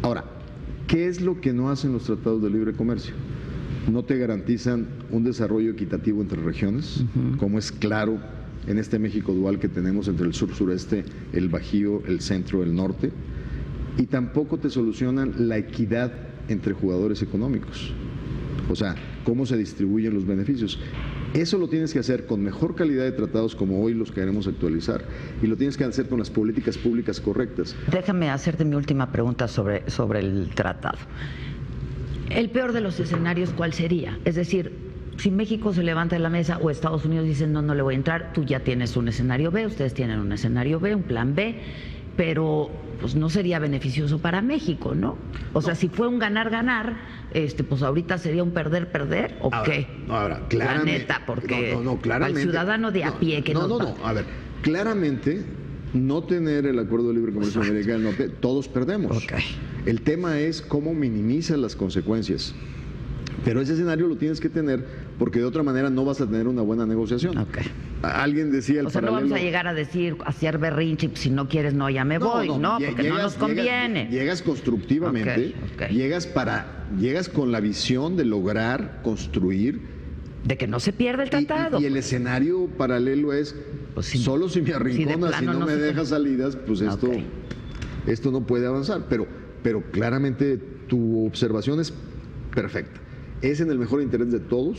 Ahora, ¿qué es lo que no hacen los tratados de libre comercio? No te garantizan un desarrollo equitativo entre regiones, como es claro en este México dual que tenemos entre el sur-sureste, el Bajío, el centro, el norte, y tampoco te solucionan la equidad entre jugadores económicos. O sea, cómo se distribuyen los beneficios. Eso lo tienes que hacer con mejor calidad de tratados como hoy los queremos actualizar y lo tienes que hacer con las políticas públicas correctas. Déjame hacerte mi última pregunta sobre el tratado. El peor de los escenarios, ¿cuál sería? Es decir, si México se levanta de la mesa o Estados Unidos dice no le voy a entrar, tú ya tienes un escenario B, ustedes tienen un escenario B, un plan B, pero pues no sería beneficioso para México, ¿no? O sea, si fue un ganar-ganar, pues ahorita sería un perder-perder, ¿o qué? No, ahora, claramente. La neta, porque claramente, al ciudadano de a pie que a ver, claramente no tener el acuerdo de libre comercio americano, todos perdemos. Okay. El tema es cómo minimizas las consecuencias. Pero ese escenario lo tienes que tener porque de otra manera no vas a tener una buena negociación. Okay. Alguien decía el paralelo... no vamos a llegar a decir, a hacer berrinche, si no quieres no, ya me voy, ¿no? Porque no nos conviene. Llegas constructivamente, okay. llegas con la visión de lograr construir de que no se pierda el tratado. Y el escenario paralelo es, pues sí, solo si me arrinconas, si no me dejas salidas, pues esto no puede avanzar. Pero claramente tu observación es perfecta. Es en el mejor interés de todos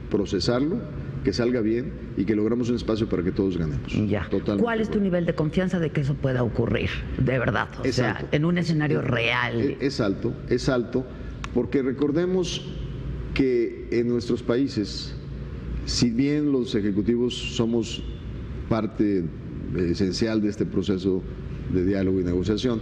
procesarlo, que salga bien y que logramos un espacio para que todos ganemos. Ya. ¿Cuál es tu nivel de confianza de que eso pueda ocurrir, de verdad? O sea, alto. En un escenario real. Es alto, porque recordemos que en nuestros países, si bien los ejecutivos somos parte esencial de este proceso de diálogo y negociación,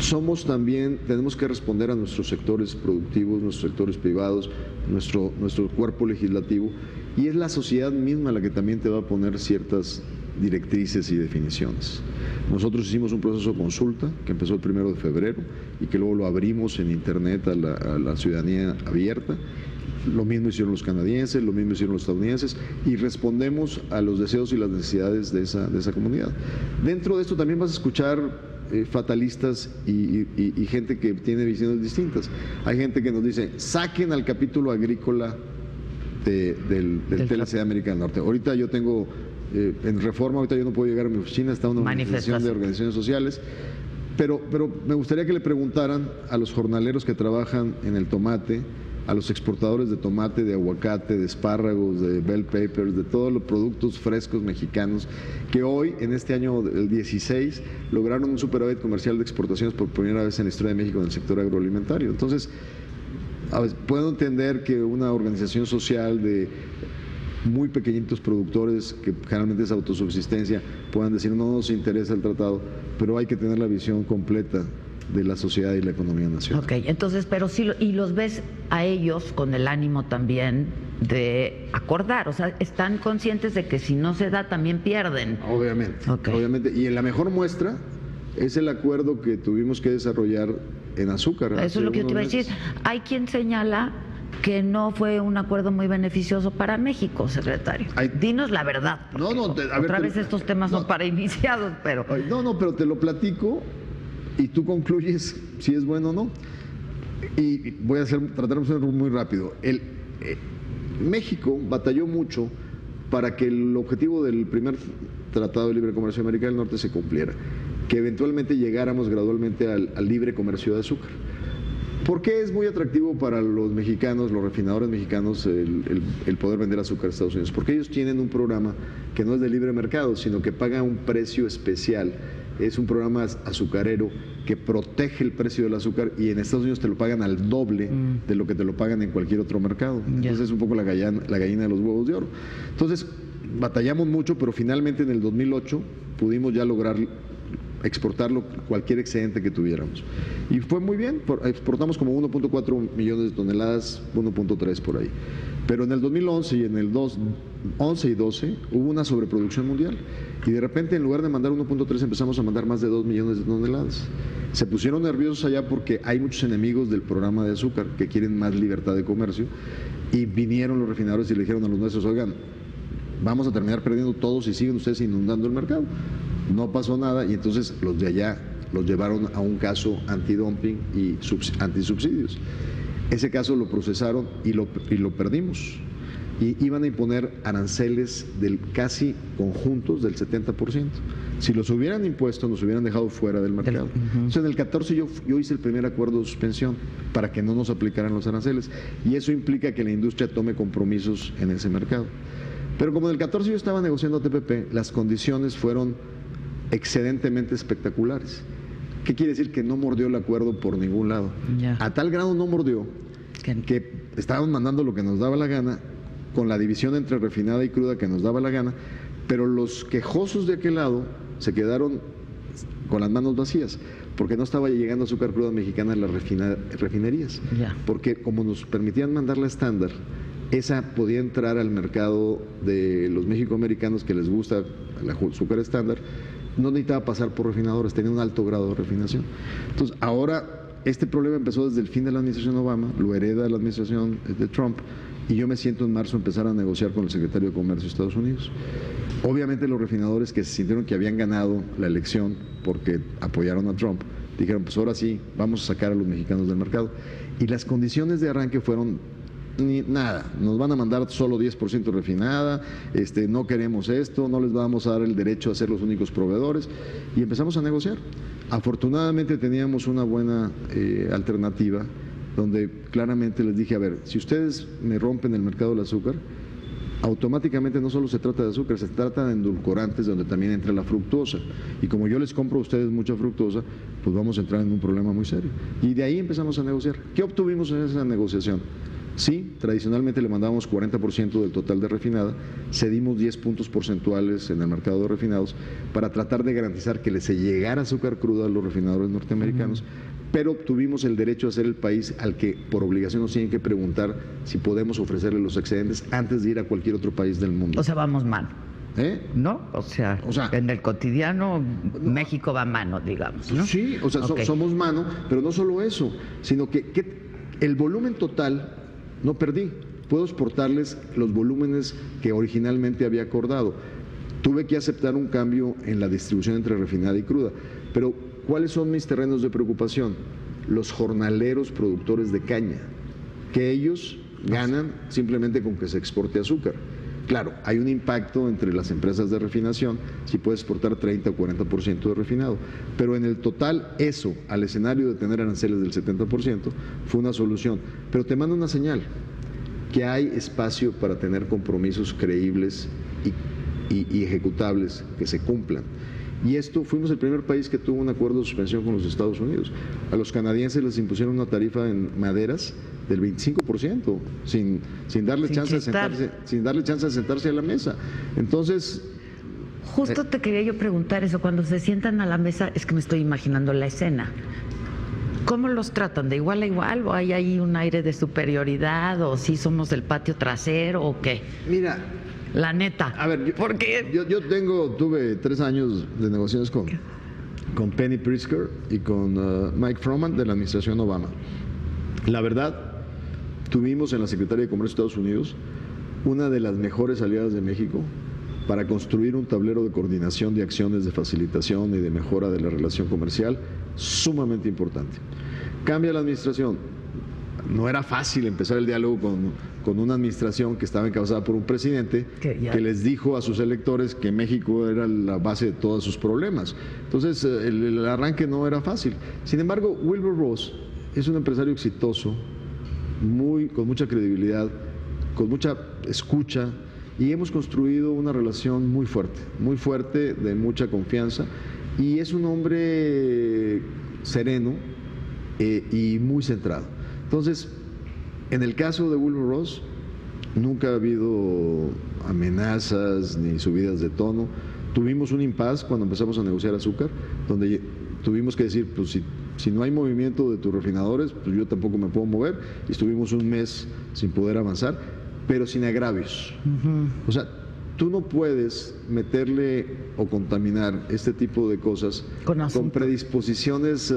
somos también, tenemos que responder a nuestros sectores productivos, nuestros sectores privados, nuestro cuerpo legislativo, y es la sociedad misma la que también te va a poner ciertas directrices y definiciones. Nosotros hicimos un proceso de consulta que empezó el 1 de febrero y que luego lo abrimos en internet a la ciudadanía abierta. Lo mismo hicieron los canadienses, lo mismo hicieron los estadounidenses, y respondemos a los deseos y las necesidades de esa comunidad. Dentro de esto también vas a escuchar fatalistas y gente que tiene visiones distintas. Hay gente que nos dice, saquen al capítulo agrícola del TLC de América del Norte. Ahorita yo tengo, en Reforma, ahorita yo no puedo llegar a mi oficina, está una manifestación de organizaciones sociales, pero me gustaría que le preguntaran a los jornaleros que trabajan en el tomate, a los exportadores de tomate, de aguacate, de espárragos, de bell peppers, de todos los productos frescos mexicanos, que hoy, en este año el 16, lograron un superávit comercial de exportaciones por primera vez en la historia de México en el sector agroalimentario. Entonces, puedo entender que una organización social de muy pequeñitos productores, que generalmente es autosubsistencia, puedan decir no nos interesa el tratado, pero hay que tener la visión completa de la sociedad y la economía nacional. Ok, entonces, pero sí, y los ves a ellos con el ánimo también de acordar, o sea, están conscientes de que si no se da también pierden. Obviamente, obviamente, y en la mejor muestra es el acuerdo que tuvimos que desarrollar en azúcar. Eso es lo que yo te iba a decir. Hay quien señala que no fue un acuerdo muy beneficioso para México, secretario. Dinos la verdad. Otra vez estos temas son para iniciados, pero... pero te lo platico y tú concluyes si es bueno o no. Y voy a tratar de hacerlo muy rápido. México batalló mucho para que el objetivo del primer Tratado de Libre Comercio de América del Norte se cumpliera, que eventualmente llegáramos gradualmente al libre comercio de azúcar. ¿Por qué es muy atractivo para los mexicanos, los refinadores mexicanos, el poder vender azúcar a Estados Unidos? Porque ellos tienen un programa que no es de libre mercado, sino que paga un precio especial. Es un programa azucarero que protege el precio del azúcar, y en Estados Unidos te lo pagan al doble de lo que te lo pagan en cualquier otro mercado. Entonces es un poco la gallina de los huevos de oro. Entonces batallamos mucho, pero finalmente en el 2008 pudimos ya lograr exportarlo, cualquier excedente que tuviéramos. Y fue muy bien, exportamos como 1.4 millones de toneladas, 1.3 por ahí. Pero en el 2011 y en el 11 y 12 hubo una sobreproducción mundial, y de repente en lugar de mandar 1.3 empezamos a mandar más de 2 millones de toneladas. Se pusieron nerviosos allá porque hay muchos enemigos del programa de azúcar que quieren más libertad de comercio, y vinieron los refinadores y le dijeron a los nuestros, oigan, vamos a terminar perdiendo todos si siguen ustedes inundando el mercado. No pasó nada, y entonces los de allá los llevaron a un caso antidumping y antisubsidios. Ese caso lo procesaron y lo perdimos. Y iban a imponer aranceles casi conjuntos del 70%. Si los hubieran impuesto, nos hubieran dejado fuera del mercado. Entonces, en el 14 yo hice el primer acuerdo de suspensión para que no nos aplicaran los aranceles. Y eso implica que la industria tome compromisos en ese mercado. Pero como en el 14 yo estaba negociando TPP, las condiciones fueron excedentemente espectaculares. ¿Qué quiere decir? Que no mordió el acuerdo por ningún lado. A tal grado no mordió que estábamos mandando lo que nos daba la gana, con la división entre refinada y cruda que nos daba la gana, pero los quejosos de aquel lado se quedaron con las manos vacías, porque no estaba llegando azúcar cruda mexicana a las refinerías. Porque como nos permitían mandarla estándar, esa podía entrar al mercado de los mexicoamericanos que les gusta el azúcar estándar, no necesitaba pasar por refinadores, tenía un alto grado de refinación. Entonces, ahora este problema empezó desde el fin de la administración Obama, lo hereda la administración de Trump, y yo me siento en marzo a empezar a negociar con el secretario de Comercio de Estados Unidos. Obviamente los refinadores que se sintieron que habían ganado la elección porque apoyaron a Trump, dijeron, pues ahora sí, vamos a sacar a los mexicanos del mercado. Y las condiciones de arranque fueron ni nada, nos van a mandar solo 10% refinada, no queremos esto, no les vamos a dar el derecho a ser los únicos proveedores, y empezamos a negociar. Afortunadamente teníamos una buena alternativa, donde claramente les dije, a ver, si ustedes me rompen el mercado del azúcar, automáticamente no solo se trata de azúcar, se trata de endulcorantes, donde también entra la fructosa. Y como yo les compro a ustedes mucha fructosa, pues vamos a entrar en un problema muy serio. Y de ahí empezamos a negociar. ¿Qué obtuvimos en esa negociación? Sí, tradicionalmente le mandábamos 40% del total de refinada, cedimos 10 puntos porcentuales en el mercado de refinados para tratar de garantizar que les llegara azúcar cruda a los refinadores norteamericanos, pero obtuvimos el derecho a ser el país al que por obligación nos tienen que preguntar si podemos ofrecerle los excedentes antes de ir a cualquier otro país del mundo. O sea, vamos mano. ¿No? O sea, en el cotidiano México va mano, digamos, ¿no? Sí, o sea, somos mano, pero no solo eso, sino que el volumen total no perdí. Puedo exportarles los volúmenes que originalmente había acordado. Tuve que aceptar un cambio en la distribución entre refinada y cruda, pero ¿cuáles son mis terrenos de preocupación? Los jornaleros productores de caña, que ellos ganan simplemente con que se exporte azúcar. Claro, hay un impacto entre las empresas de refinación si puedes exportar 30 o 40% de refinado, pero en el total eso, al escenario de tener aranceles del 70%, fue una solución. Pero te mando una señal, que hay espacio para tener compromisos creíbles y ejecutables que se cumplan. Y esto, fuimos el primer país que tuvo un acuerdo de suspensión con los Estados Unidos. A los canadienses les impusieron una tarifa en maderas del 25%, sin darle chance de sentarse a la mesa. Entonces, justo te quería yo preguntar eso, cuando se sientan a la mesa, es que me estoy imaginando la escena. ¿Cómo los tratan? ¿De igual a igual? ¿O hay ahí un aire de superioridad? ¿O si somos del patio trasero? ¿O qué? Mira, la neta. A ver, yo tuve 3 años de negociaciones con Penny Pritzker y con Mike Froman de la administración Obama. La verdad, tuvimos en la Secretaría de Comercio de Estados Unidos una de las mejores aliadas de México para construir un tablero de coordinación de acciones de facilitación y de mejora de la relación comercial sumamente importante. Cambia la administración. No era fácil empezar el diálogo con una administración que estaba encabezada por un presidente que les dijo a sus electores que México era la base de todos sus problemas. Entonces, el arranque no era fácil. Sin embargo, Wilbur Ross es un empresario exitoso, con mucha credibilidad, con mucha escucha, y hemos construido una relación muy fuerte, de mucha confianza, y es un hombre sereno y muy centrado. Entonces, en el caso de Wilbur Ross, nunca ha habido amenazas ni subidas de tono. Tuvimos un impasse cuando empezamos a negociar azúcar, donde tuvimos que decir, pues si no hay movimiento de tus refinadores, pues yo tampoco me puedo mover, y estuvimos un mes sin poder avanzar, pero sin agravios. O sea, tú no puedes meterle o contaminar este tipo de cosas con predisposiciones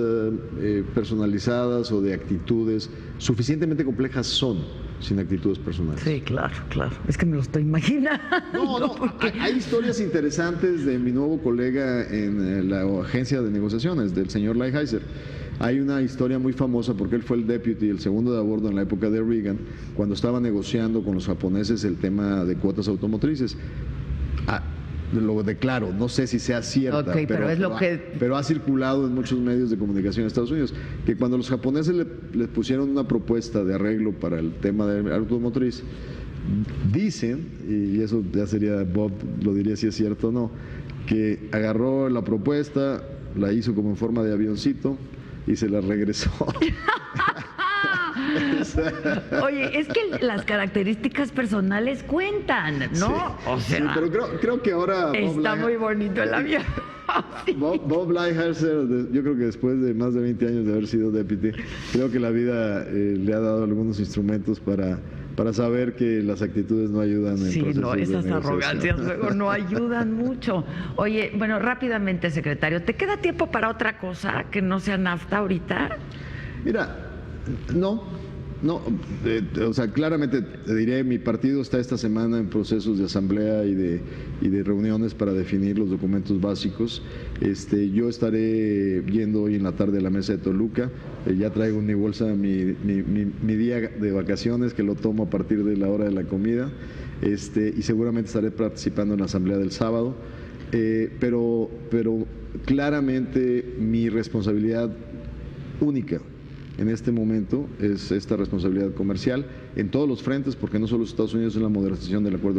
personalizadas o de actitudes suficientemente complejas sin actitudes personales. Sí, claro. Es que me lo estoy imaginando. No, hay historias interesantes de mi nuevo colega en la agencia de negociaciones, del señor Lighthizer. Hay una historia muy famosa porque él fue el deputy, el segundo de a bordo en la época de Reagan, cuando estaba negociando con los japoneses el tema de cuotas automotrices. Lo declaro, no sé si sea cierta, pero ha circulado en muchos medios de comunicación en Estados Unidos, que cuando los japoneses le pusieron una propuesta de arreglo para el tema de automotriz, dicen, y eso ya sería, Bob lo diría si es cierto o no, que agarró la propuesta, la hizo como en forma de avioncito y se la regresó. Oye, es que las características personales cuentan, ¿no? Sí, o sea, sí, pero creo que ahora está muy bonito el avión. Bob Lighthizer, yo creo que después de más de 20 años de haber sido deputy, creo que la vida le ha dado algunos instrumentos para saber que las actitudes no ayudan en procesos no, esas de arrogancias luego no ayudan mucho. Oye, bueno, rápidamente, secretario, ¿te queda tiempo para otra cosa que no sea NAFTA ahorita? Mira, no, No, o sea, claramente te diré, mi partido está esta semana en procesos de asamblea y de reuniones para definir los documentos básicos. Yo estaré yendo hoy en la tarde a la mesa de Toluca. Ya traigo en mi bolsa mi día de vacaciones, que lo tomo a partir de la hora de la comida. Y seguramente estaré participando en la asamblea del sábado. Pero claramente mi responsabilidad única en este momento es esta responsabilidad comercial en todos los frentes, porque no solo Estados Unidos es la modernización del acuerdo